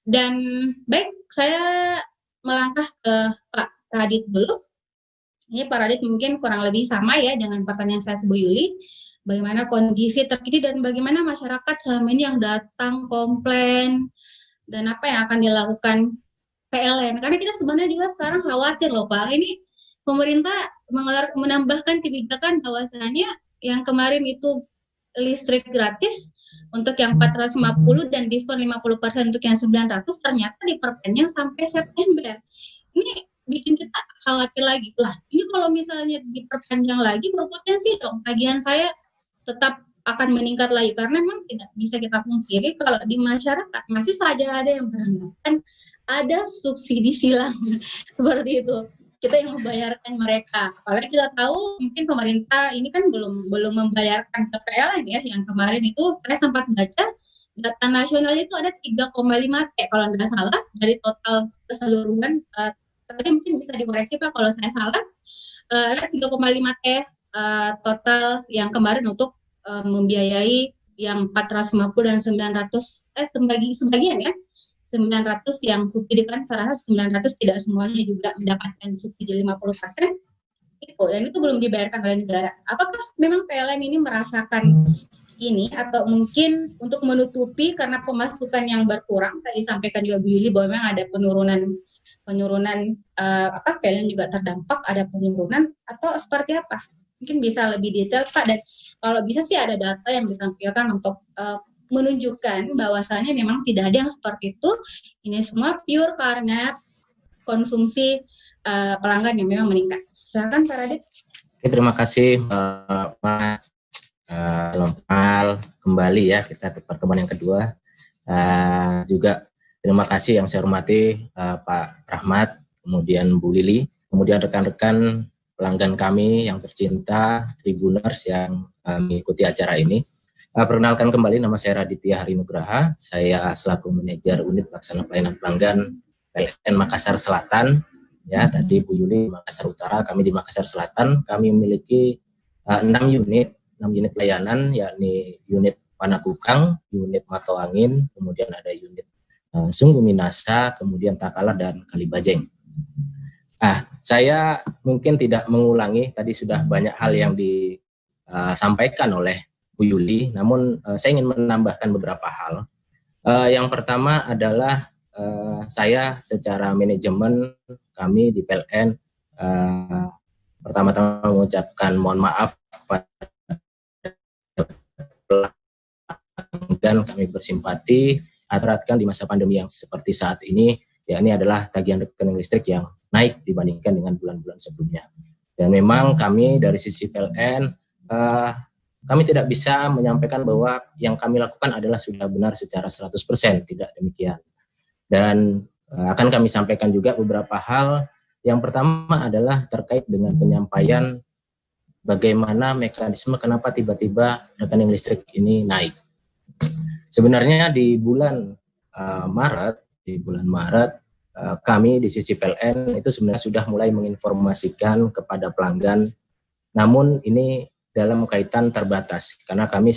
Dan baik, saya melangkah ke Pak Radit dulu. Ini Pak Radit mungkin kurang lebih sama ya dengan pertanyaan saya ke Bu Yuli. Bagaimana kondisi terkini dan bagaimana masyarakat selama ini yang datang komplain dan apa yang akan dilakukan PLN. Karena kita sebenarnya juga sekarang khawatir loh Pak. Ini pemerintah menambahkan kebijakan bahwasannya yang kemarin itu listrik gratis untuk yang 450 dan diskon 50% untuk yang 900 ternyata diperpanjang sampai September. Ini bikin kita khawatir lagi. Lah, ini kalau misalnya diperpanjang lagi berpotensi dong tagihan saya tetap akan meningkat lagi karena memang tidak bisa kita pungkiri kalau di masyarakat masih saja ada yang beranggapan ada subsidi silang seperti itu, kita yang membayarkan mereka. Apalagi kita tahu mungkin pemerintah ini kan belum membayarkan ke PLN ya. Yang kemarin itu saya sempat baca data nasional itu ada 3,5 T kalau tidak salah dari total keseluruhan. Tadi mungkin bisa dikoreksi Pak kalau saya salah. Ada 3,5 T total yang kemarin untuk membiayai yang 450 dan 900 sebagian ya 900 yang subsidi kan saya rasa 900 tidak semuanya juga mendapatkan subsidi 50% itu dan itu belum dibayarkan oleh negara. Apakah memang PLN ini merasakan ini atau mungkin untuk menutupi karena pemasukan yang berkurang tadi sampaikan juga Bu Yuli bahwa memang ada penurunan PLN juga terdampak ada penurunan atau seperti apa? Mungkin bisa lebih detail Pak dan kalau bisa sih ada data yang ditampilkan untuk menunjukkan bahwasannya memang tidak ada yang seperti itu. Ini semua pure karena konsumsi pelanggan yang memang meningkat. Silakan Pak Radit. Oke, terima kasih Pak Lompal. Kembali ya kita ke pertemuan yang kedua. Juga terima kasih yang saya hormati Pak Rahmat, kemudian Bu Lili, kemudian rekan-rekan pelanggan kami yang tercinta, Tribuners yang mengikuti acara ini. Perkenalkan kembali, nama saya Raditya Harinugraha. Saya selaku manajer unit pelaksana pelayanan pelanggan PLN Makassar Selatan. Ya, tadi Bu Yuli Makassar Utara, kami di Makassar Selatan. Kami memiliki 6 unit layanan, yakni unit Panakukang, unit Matoangin, kemudian ada unit Sungguh Minasa, kemudian Takala dan Kalibajeng. Saya mungkin tidak mengulangi, tadi sudah banyak hal yang disampaikan oleh Bu Yuli, namun saya ingin menambahkan beberapa hal. Yang pertama adalah saya secara manajemen kami di PLN pertama-tama mengucapkan mohon maaf kepada pelanggan, kami bersimpati atas di masa pandemi yang seperti saat ini, ya ini adalah tagihan rekening listrik yang naik dibandingkan dengan bulan-bulan sebelumnya. Dan memang kami dari sisi PLN kami tidak bisa menyampaikan bahwa yang kami lakukan adalah sudah benar secara 100%, tidak demikian. Dan akan kami sampaikan juga beberapa hal. Yang pertama adalah terkait dengan penyampaian bagaimana mekanisme kenapa tiba-tiba rekening listrik ini naik. Sebenarnya di bulan Maret, kami di sisi PLN itu sebenarnya sudah mulai menginformasikan kepada pelanggan, namun ini dalam kaitan terbatas karena kami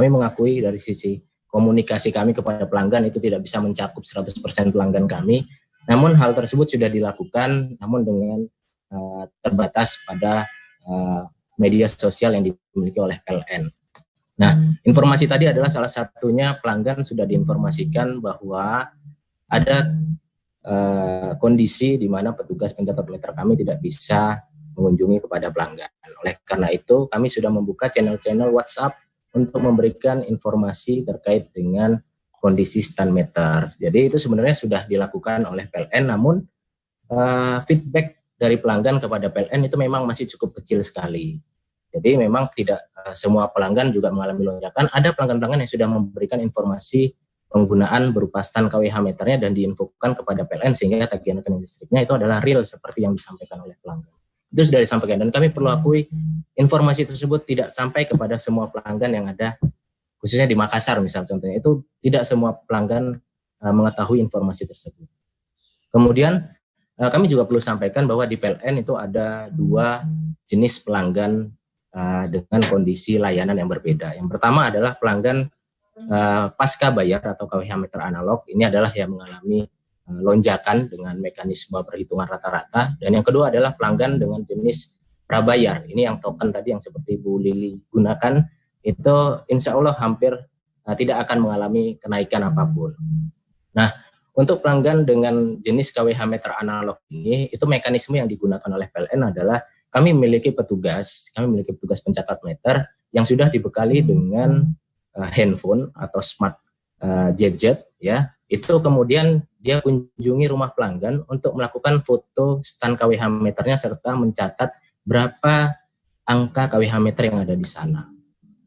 mengakui dari sisi komunikasi kami kepada pelanggan itu tidak bisa mencakup 100% pelanggan kami, namun hal tersebut sudah dilakukan namun dengan terbatas pada media sosial yang dimiliki oleh PLN. Nah, informasi tadi adalah salah satunya pelanggan sudah diinformasikan bahwa ada kondisi di mana petugas pencatat meter kami tidak bisa mengunjungi kepada pelanggan. Oleh karena itu, kami sudah membuka channel-channel WhatsApp untuk memberikan informasi terkait dengan kondisi stand meter. Jadi itu sebenarnya sudah dilakukan oleh PLN, namun feedback dari pelanggan kepada PLN itu memang masih cukup kecil sekali. Jadi memang tidak semua pelanggan juga mengalami lonjakan. Ada pelanggan-pelanggan yang sudah memberikan informasi penggunaan berupa stand KWH meternya dan diinfokan kepada PLN sehingga tagihan rekening listriknya itu adalah real seperti yang disampaikan oleh pelanggan. Itu sudah disampaikan dan kami perlu akui informasi tersebut tidak sampai kepada semua pelanggan yang ada, khususnya di Makassar misal contohnya, itu tidak semua pelanggan mengetahui informasi tersebut. Kemudian kami juga perlu sampaikan bahwa di PLN itu ada 2 jenis pelanggan dengan kondisi layanan yang berbeda. Yang pertama adalah pelanggan pasca bayar atau KWH meter analog ini adalah yang mengalami lonjakan dengan mekanisme perhitungan rata-rata, dan yang kedua adalah pelanggan dengan jenis prabayar. Ini yang token tadi yang seperti Bu Lili gunakan, itu insya Allah hampir tidak akan mengalami kenaikan apapun. Nah, untuk pelanggan dengan jenis KWH meter analog ini, itu mekanisme yang digunakan oleh PLN adalah kami memiliki petugas pencatat meter yang sudah dibekali dengan handphone atau smart gadget, ya. Itu kemudian dia kunjungi rumah pelanggan untuk melakukan foto stand KWH meternya serta mencatat berapa angka KWH meter yang ada di sana.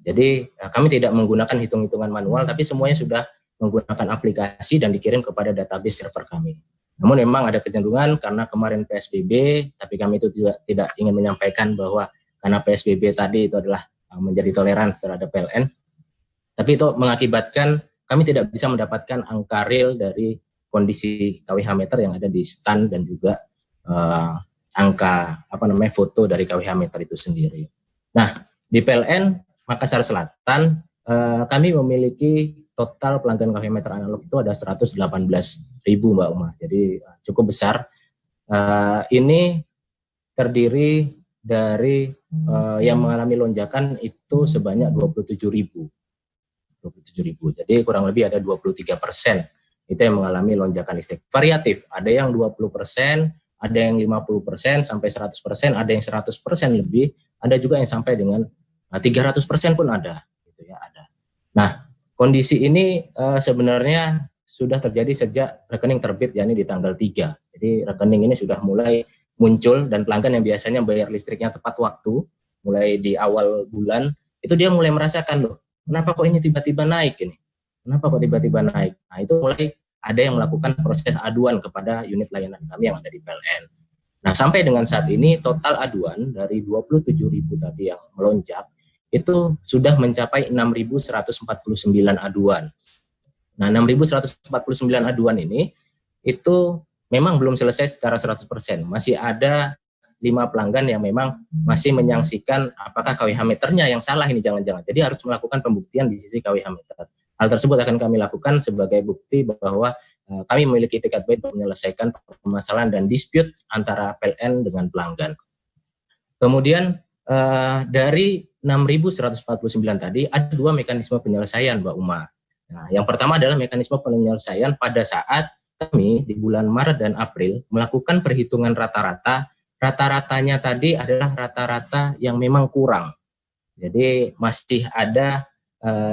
Jadi kami tidak menggunakan hitung-hitungan manual, tapi semuanya sudah menggunakan aplikasi dan dikirim kepada database server kami. Namun memang ada kecenderungan karena kemarin PSBB, tapi kami itu juga tidak ingin menyampaikan bahwa karena PSBB tadi itu adalah menjadi toleransi terhadap PLN, tapi itu mengakibatkan kami tidak bisa mendapatkan angka real dari kondisi KWH meter yang ada di stand dan juga angka foto dari KWH meter itu sendiri. Nah, di PLN Makassar Selatan kami memiliki total pelanggan KWH meter analog itu ada 118.000 Mbak Uma, jadi cukup besar. Ini terdiri dari yang mengalami lonjakan itu sebanyak 27.000. Jadi kurang lebih ada 23% itu yang mengalami lonjakan listrik. Variatif, ada yang 20%, ada yang 50% sampai 100%, ada yang 100% lebih, ada juga yang sampai dengan 300% pun ada, gitu ya, ada. Nah, kondisi ini sebenarnya sudah terjadi sejak rekening terbit, yakni di tanggal 3. Jadi rekening ini sudah mulai muncul dan pelanggan yang biasanya bayar listriknya tepat waktu, mulai di awal bulan, itu dia mulai merasakan, loh, kenapa kok ini tiba-tiba naik ini? Kenapa kok tiba-tiba naik? Nah, itu mulai ada yang melakukan proses aduan kepada unit layanan kami yang ada di PLN. Nah, sampai dengan saat ini total aduan dari 27.000 tadi yang melonjak, itu sudah mencapai 6.149 aduan. Nah, 6.149 aduan ini itu memang belum selesai secara 100%. Masih ada 5 pelanggan yang memang masih menyaksikan apakah KWH meternya yang salah ini, jangan-jangan. Jadi harus melakukan pembuktian di sisi KWH meter. Hal tersebut akan kami lakukan sebagai bukti bahwa kami memiliki itikat baik untuk menyelesaikan permasalahan dan dispute antara PLN dengan pelanggan. Kemudian dari 6.149 tadi ada 2 mekanisme penyelesaian, Mbak Uma. Nah, yang pertama adalah mekanisme penyelesaian pada saat kami di bulan Maret dan April melakukan perhitungan rata-rata. Rata-ratanya tadi adalah rata-rata yang memang kurang. Jadi masih ada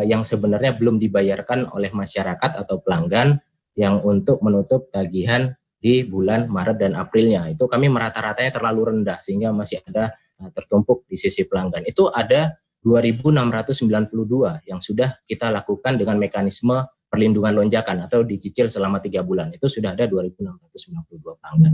yang sebenarnya belum dibayarkan oleh masyarakat atau pelanggan yang untuk menutup tagihan di bulan Maret dan Aprilnya. Itu kami merata-ratanya terlalu rendah sehingga masih ada tertumpuk di sisi pelanggan. Itu ada 2.692 yang sudah kita lakukan dengan mekanisme perlindungan lonjakan atau dicicil selama 3 bulan. Itu sudah ada 2.692 pelanggan.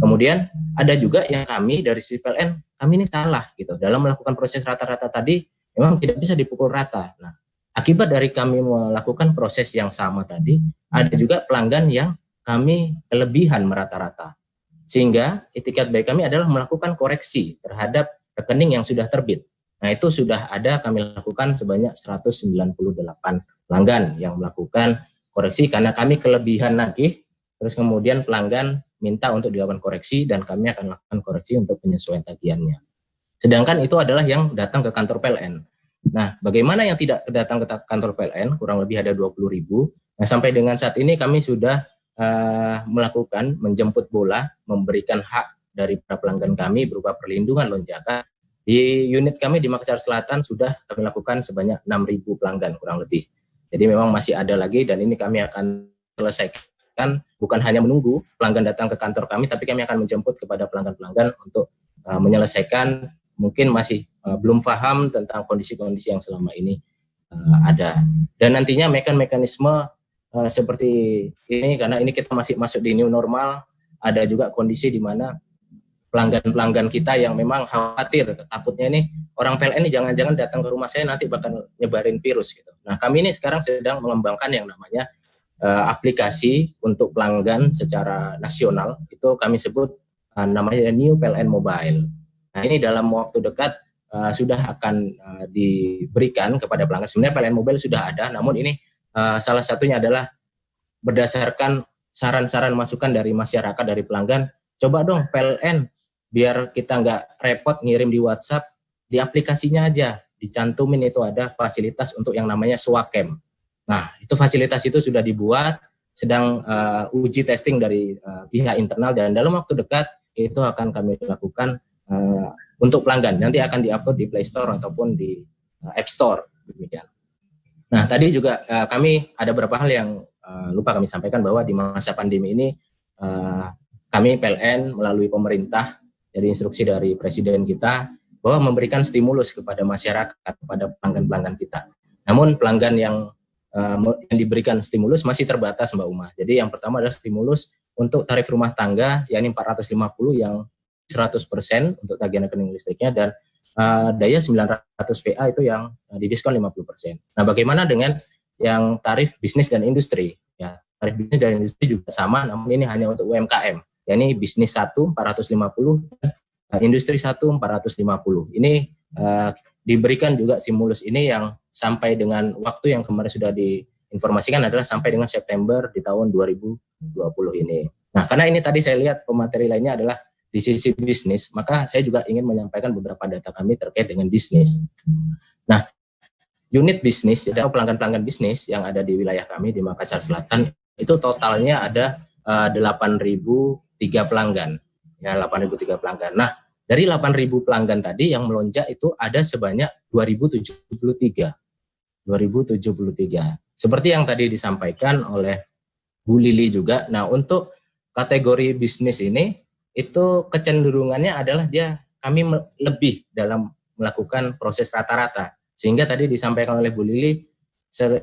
Kemudian ada juga yang kami dari sisi PLN, kami ini salah gitu. Dalam melakukan proses rata-rata tadi memang tidak bisa dipukul rata. Nah, akibat dari kami melakukan proses yang sama tadi, ada juga pelanggan yang kami kelebihan merata-rata. Sehingga itikat baik kami adalah melakukan koreksi terhadap rekening yang sudah terbit. Nah, itu sudah ada kami lakukan sebanyak 198 pelanggan yang melakukan koreksi karena kami kelebihan nagih, terus kemudian pelanggan minta untuk dilakukan koreksi dan kami akan lakukan koreksi untuk penyesuaian tagihannya. Sedangkan itu adalah yang datang ke kantor PLN. Nah, bagaimana yang tidak datang ke kantor PLN? Kurang lebih ada 20.000. Nah, sampai dengan saat ini kami sudah melakukan menjemput bola, memberikan hak dari para pelanggan kami berupa perlindungan lonjakan. Di unit kami di Makassar Selatan sudah kami lakukan sebanyak 6.000 pelanggan kurang lebih. Jadi memang masih ada lagi dan ini kami akan selesaikan, bukan hanya menunggu pelanggan datang ke kantor kami, tapi kami akan menjemput kepada pelanggan-pelanggan untuk menyelesaikan, mungkin masih belum paham tentang kondisi-kondisi yang selama ini ada. Dan nantinya mekanisme seperti ini, karena ini kita masih masuk di new normal, ada juga kondisi di mana pelanggan-pelanggan kita yang memang khawatir, takutnya ini orang PLN ini jangan-jangan datang ke rumah saya nanti bakal nyebarin virus gitu. Nah, kami ini sekarang sedang mengembangkan yang namanya aplikasi untuk pelanggan secara nasional, itu kami sebut namanya New PLN Mobile. Nah, ini dalam waktu dekat sudah akan diberikan kepada pelanggan. Sebenarnya PLN Mobile sudah ada, namun ini salah satunya adalah berdasarkan saran-saran masukan dari masyarakat, dari pelanggan, coba dong PLN, biar kita nggak repot ngirim di WhatsApp, di aplikasinya aja, dicantumin itu ada fasilitas untuk yang namanya Swakem. Nah, itu fasilitas itu sudah dibuat, sedang uji testing dari pihak internal, dan dalam waktu dekat itu akan kami lakukan untuk pelanggan. Nanti akan di-upload di Play Store ataupun di App Store. Demikian. Nah, tadi juga kami ada beberapa hal yang lupa kami sampaikan, bahwa di masa pandemi ini kami PLN melalui pemerintah, dari instruksi dari Presiden kita, bahwa memberikan stimulus kepada masyarakat, kepada pelanggan-pelanggan kita. Namun pelanggan yang diberikan stimulus masih terbatas, Mbak Uma. Jadi yang pertama adalah stimulus untuk tarif rumah tangga, yakni 450 yang 100% untuk tagihan rekening listriknya, dan daya 900 VA itu yang didiskon 50%. Nah, bagaimana dengan yang tarif bisnis dan industri? Ya, tarif bisnis dan industri juga sama, namun ini hanya untuk UMKM. Yakni bisnis 1 450 dan industri 1 450. Ini diberikan juga stimulus ini yang sampai dengan waktu yang kemarin sudah diinformasikan adalah sampai dengan September di tahun 2020 ini. Nah, karena ini tadi saya lihat pemateri lainnya adalah di sisi bisnis, maka saya juga ingin menyampaikan beberapa data kami terkait dengan bisnis. Nah, unit bisnis atau pelanggan-pelanggan bisnis yang ada di wilayah kami di Makassar Selatan itu totalnya ada 8.003 pelanggan. Ya, 8.003 pelanggan. Nah, dari 8.000 pelanggan tadi yang melonjak itu ada sebanyak 2.073. Seperti yang tadi disampaikan oleh Bu Lili juga. Nah, untuk kategori bisnis ini itu kecenderungannya adalah kami lebih dalam melakukan proses rata-rata. Sehingga tadi disampaikan oleh Bu Lili,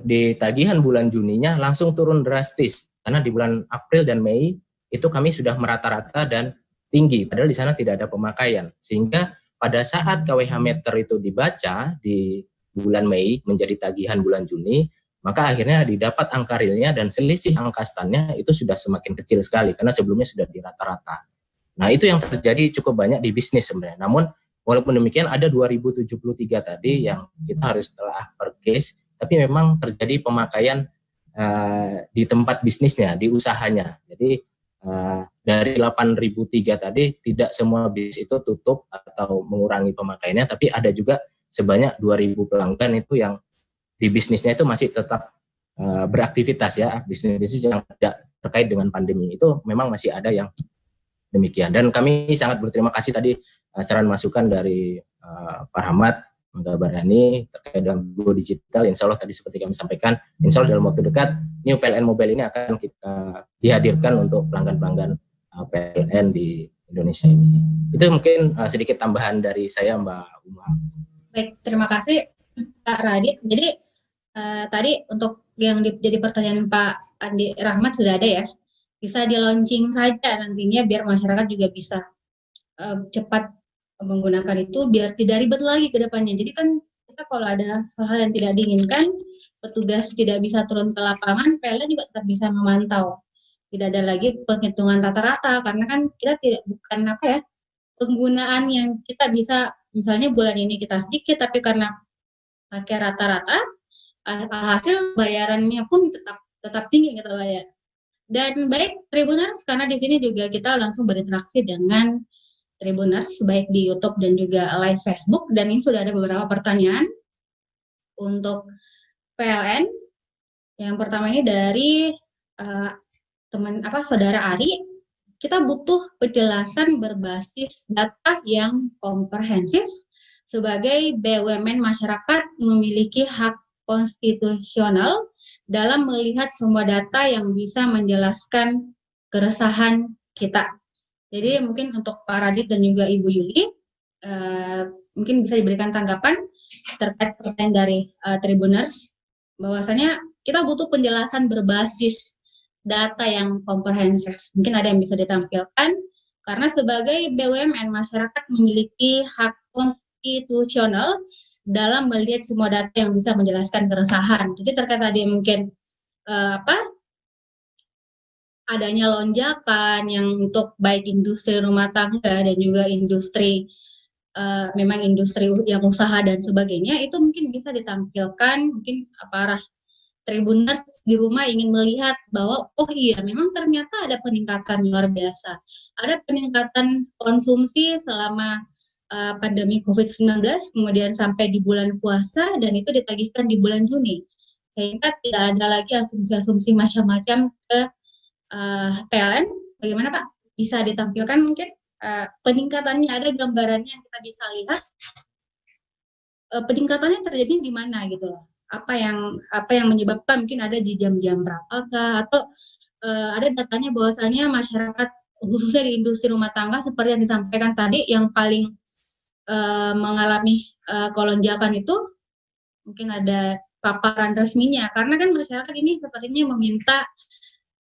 di tagihan bulan Juninya langsung turun drastis. Karena di bulan April dan Mei itu kami sudah merata-rata dan tinggi, padahal di sana tidak ada pemakaian. Sehingga pada saat KWH meter itu dibaca di bulan Mei menjadi tagihan bulan Juni, maka akhirnya didapat angka realnya dan selisih angka standnya itu sudah semakin kecil sekali, karena sebelumnya sudah di rata-rata. Nah, itu yang terjadi cukup banyak di bisnis sebenarnya. Namun, walaupun demikian ada 2073 tadi yang kita harus telah per case, tapi memang terjadi pemakaian di tempat bisnisnya, di usahanya. Jadi, dari 8.003 tadi tidak semua bisnis itu tutup atau mengurangi pemakaiannya, tapi ada juga sebanyak 2.000 pelanggan itu yang di bisnisnya itu masih tetap beraktivitas, ya, bisnis-bisnis yang tidak terkait dengan pandemi itu memang masih ada yang demikian. Dan kami sangat berterima kasih tadi saran masukan dari Pak Rahmat Menggabarani terkait dengan Go Digital. Insya Allah tadi seperti kami sampaikan, insya Allah dalam waktu dekat New PLN Mobile ini akan kita dihadirkan untuk pelanggan-pelanggan PLN di Indonesia ini. Itu mungkin sedikit tambahan dari saya, Mbak Uma. Baik, terima kasih Pak Radit. Jadi tadi untuk yang jadi pertanyaan Pak Andi Rahmat sudah ada, ya. Bisa di launching saja nantinya biar masyarakat juga bisa cepat menggunakan itu biar tidak ribet lagi ke depannya. Jadi kan kita kalau ada hal-hal yang tidak diinginkan, petugas tidak bisa turun ke lapangan, PLN juga tetap bisa memantau. Tidak ada lagi penghitungan rata-rata karena kan kita bukan penggunaan yang kita bisa, misalnya bulan ini kita sedikit tapi karena pakai rata-rata, hasil bayarannya pun tetap tinggi kita bayar. Dan baik Tribuners, karena di sini juga kita langsung berinteraksi dengan Tribuners baik di YouTube dan juga live Facebook, dan ini sudah ada beberapa pertanyaan untuk PLN. Yang pertama ini dari Saudara Ari. Kita butuh penjelasan berbasis data yang komprehensif. Sebagai BUMN, masyarakat memiliki hak konstitusional dalam melihat semua data yang bisa menjelaskan keresahan kita. Jadi mungkin untuk Pak Radit dan juga Ibu Yuli, mungkin bisa diberikan tanggapan terkait pertanyaan dari Tribuners, bahwasanya kita butuh penjelasan berbasis data yang komprehensif. Mungkin ada yang bisa ditampilkan, karena sebagai BUMN, masyarakat memiliki hak konstitusional dalam melihat semua data yang bisa menjelaskan keresahan. Jadi terkait tadi mungkin adanya lonjakan yang untuk baik industri rumah tangga dan juga industri memang industri yang usaha dan sebagainya, itu mungkin bisa ditampilkan, mungkin para Tribuners di rumah ingin melihat bahwa oh iya memang ternyata ada peningkatan luar biasa. Ada peningkatan konsumsi selama pandemi COVID-19, kemudian sampai di bulan puasa dan itu ditagihkan di bulan Juni. Sehingga tidak ada lagi asumsi-asumsi macam-macam ke PLN. Bagaimana Pak? Bisa ditampilkan mungkin peningkatannya, ada gambarannya yang kita bisa lihat peningkatannya terjadi di mana gitu loh. Apa yang menyebabkan, mungkin ada di jam-jam berapakah, atau ada datanya bahwasanya masyarakat khususnya di industri rumah tangga seperti yang disampaikan tadi, yang paling mengalami kelonjakan itu mungkin ada paparan resminya, karena kan masyarakat ini sepertinya meminta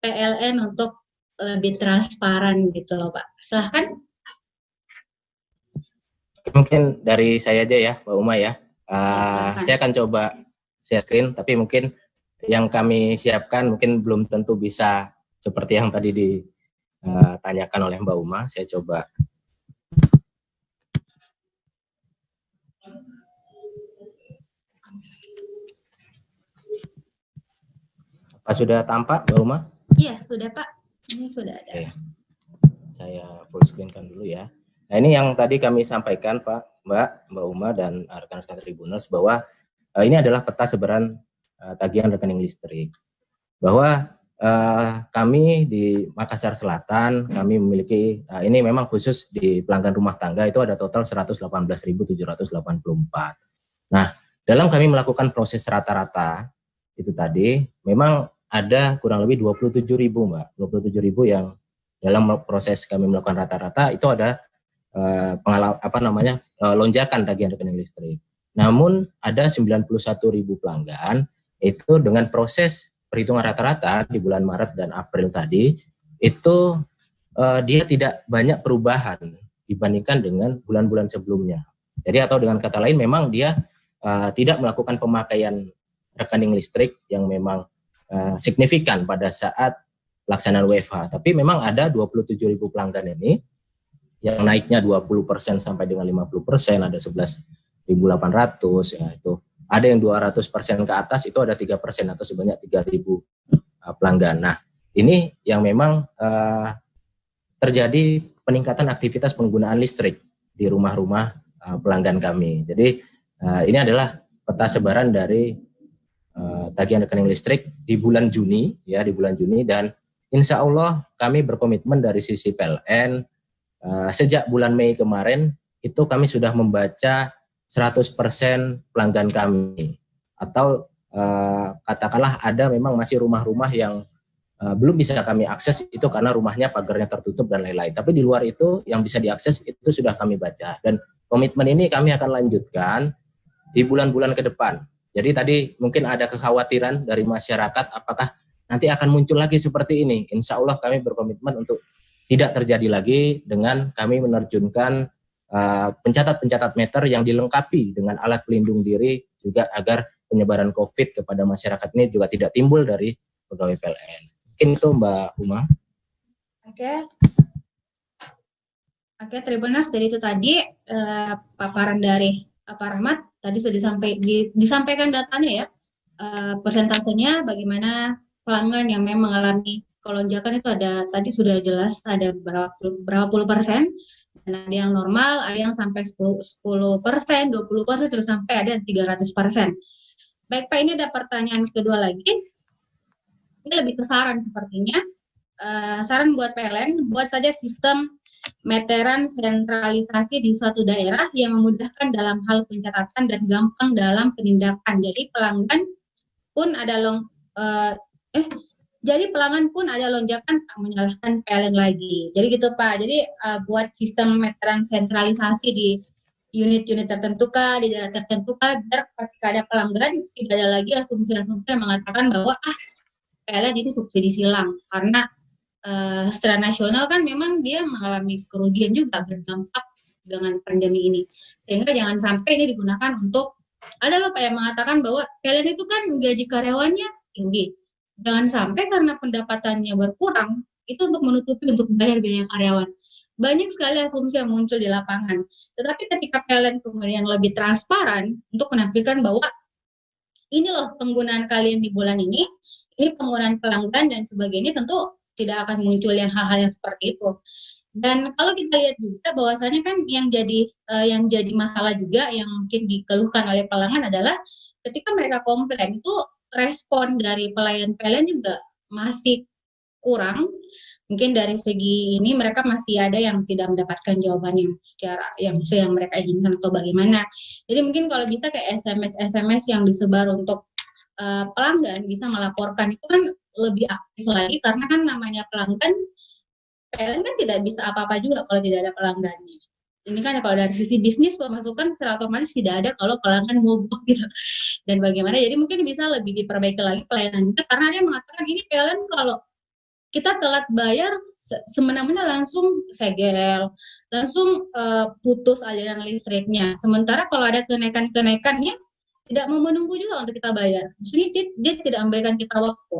PLN untuk lebih transparan gitu loh Pak. Silahkan. Mungkin dari saya aja ya, Mbak Uma ya. Saya akan coba share screen, tapi mungkin yang kami siapkan mungkin belum tentu bisa seperti yang tadi ditanyakan oleh Mbak Uma. Saya coba. Apa sudah tampak, Mbak Uma? Iya, sudah Pak. Ini sudah ada. Oke. Saya full screen-kan dulu ya. Nah, ini yang tadi kami sampaikan Pak, Mbak Uma dan rekan-rekan Tribuners, bahwa ini adalah peta sebaran tagihan rekening listrik. Bahwa kami di Makassar Selatan, kami memiliki, ini memang khusus di pelanggan rumah tangga itu ada total 118.784. Nah, dalam kami melakukan proses rata-rata itu tadi, memang ada kurang lebih 27.000 Mbak, 27.000 yang dalam proses kami melakukan rata-rata itu ada lonjakan tagihan rekening listrik. Namun ada 91.000 pelanggan itu dengan proses perhitungan rata-rata di bulan Maret dan April tadi itu dia tidak banyak perubahan dibandingkan dengan bulan-bulan sebelumnya. Jadi atau dengan kata lain memang dia tidak melakukan pemakaian rekening listrik yang memang signifikan pada saat pelaksanaan WFH. Tapi memang ada 27.000 pelanggan ini yang naiknya 20% sampai dengan 50%, ada 11.800 ya itu. Ada yang 200% ke atas itu ada 3% atau sebanyak 3.000 pelanggan. Nah, ini yang memang terjadi peningkatan aktivitas penggunaan listrik di rumah-rumah pelanggan kami. Jadi ini adalah peta sebaran dari tagihan rekening listrik di bulan Juni ya, di bulan Juni, dan insya Allah kami berkomitmen dari sisi PLN sejak bulan Mei kemarin itu kami sudah membaca 100% pelanggan kami, atau katakanlah ada memang masih rumah-rumah yang belum bisa kami akses itu karena rumahnya pagarnya tertutup dan lain-lain. Tapi di luar itu yang bisa diakses itu sudah kami baca, dan komitmen ini kami akan lanjutkan di bulan-bulan ke depan. Jadi tadi mungkin ada kekhawatiran dari masyarakat apakah nanti akan muncul lagi seperti ini. Insya Allah kami berkomitmen untuk tidak terjadi lagi dengan kami menerjunkan pencatat-pencatat meter yang dilengkapi dengan alat pelindung diri juga agar penyebaran COVID kepada masyarakat ini juga tidak timbul dari pegawai PLN. Mungkin itu Mbak Uma. Oke, Tribuners, jadi itu tadi paparan dari Pak Rahmat. Tadi sudah disampaikan datanya ya, persentasenya bagaimana pelanggan yang memang mengalami kelonjakan itu ada, tadi sudah jelas ada berapa puluh persen, dan ada yang normal, ada yang sampai 10%, 20%, terus sampai ada 300%. Baik Pak, ini ada pertanyaan kedua lagi, ini lebih ke saran sepertinya. Saran buat PLN, buat saja sistem meteran sentralisasi di suatu daerah yang memudahkan dalam hal pencatatan dan gampang dalam penindakan. Jadi pelanggan pun ada lonjakan tak menyalahkan PLN lagi. Jadi gitu Pak. Jadi buat sistem meteran sentralisasi di unit-unit tertentu kah, di daerah tertentu kah, biar ketika ada pelanggaran tidak ada lagi asumsi-asumsi yang mengatakan bahwa PLN ini subsidi silang, karena secara nasional kan memang dia mengalami kerugian juga berdampak dengan pandemi ini. Sehingga jangan sampai ini digunakan untuk, ada Pak yang mengatakan bahwa PLN itu kan gaji karyawannya tinggi. Jangan sampai karena pendapatannya berkurang, itu untuk menutupi untuk bayar biaya karyawan. banyak sekali asumsi yang muncul di lapangan. Tetapi ketika PLN kemudian lebih transparan untuk menampilkan bahwa ini loh penggunaan kalian di bulan ini penggunaan pelanggan dan sebagainya, tentu tidak akan muncul yang hal-hal yang seperti itu. Dan kalau kita lihat juga bahwasannya kan yang jadi masalah juga yang mungkin dikeluhkan oleh pelanggan adalah ketika mereka komplain itu respon dari pelayan PLN juga masih kurang. Mungkin dari segi ini mereka masih ada yang tidak mendapatkan jawaban yang secara yang sesuai yang mereka inginkan atau bagaimana. Jadi mungkin kalau bisa kayak SMS yang disebar untuk pelanggan bisa melaporkan itu kan lebih aktif lagi, karena kan namanya pelanggan PLN kan tidak bisa apa-apa juga kalau tidak ada pelanggannya. Ini kan kalau dari sisi bisnis pemasukan secara otomatis tidak ada kalau pelanggan mogok gitu. Dan bagaimana? Jadi mungkin bisa lebih diperbaiki lagi pelayanan kita, karena dia mengatakan ini PLN kalau kita telat bayar semena-mena langsung segel, langsung putus aliran listriknya. Sementara kalau ada kenaikan-kenaikannya tidak mau menunggu juga untuk kita bayar. Maksudnya dia tidak memberikan kita waktu.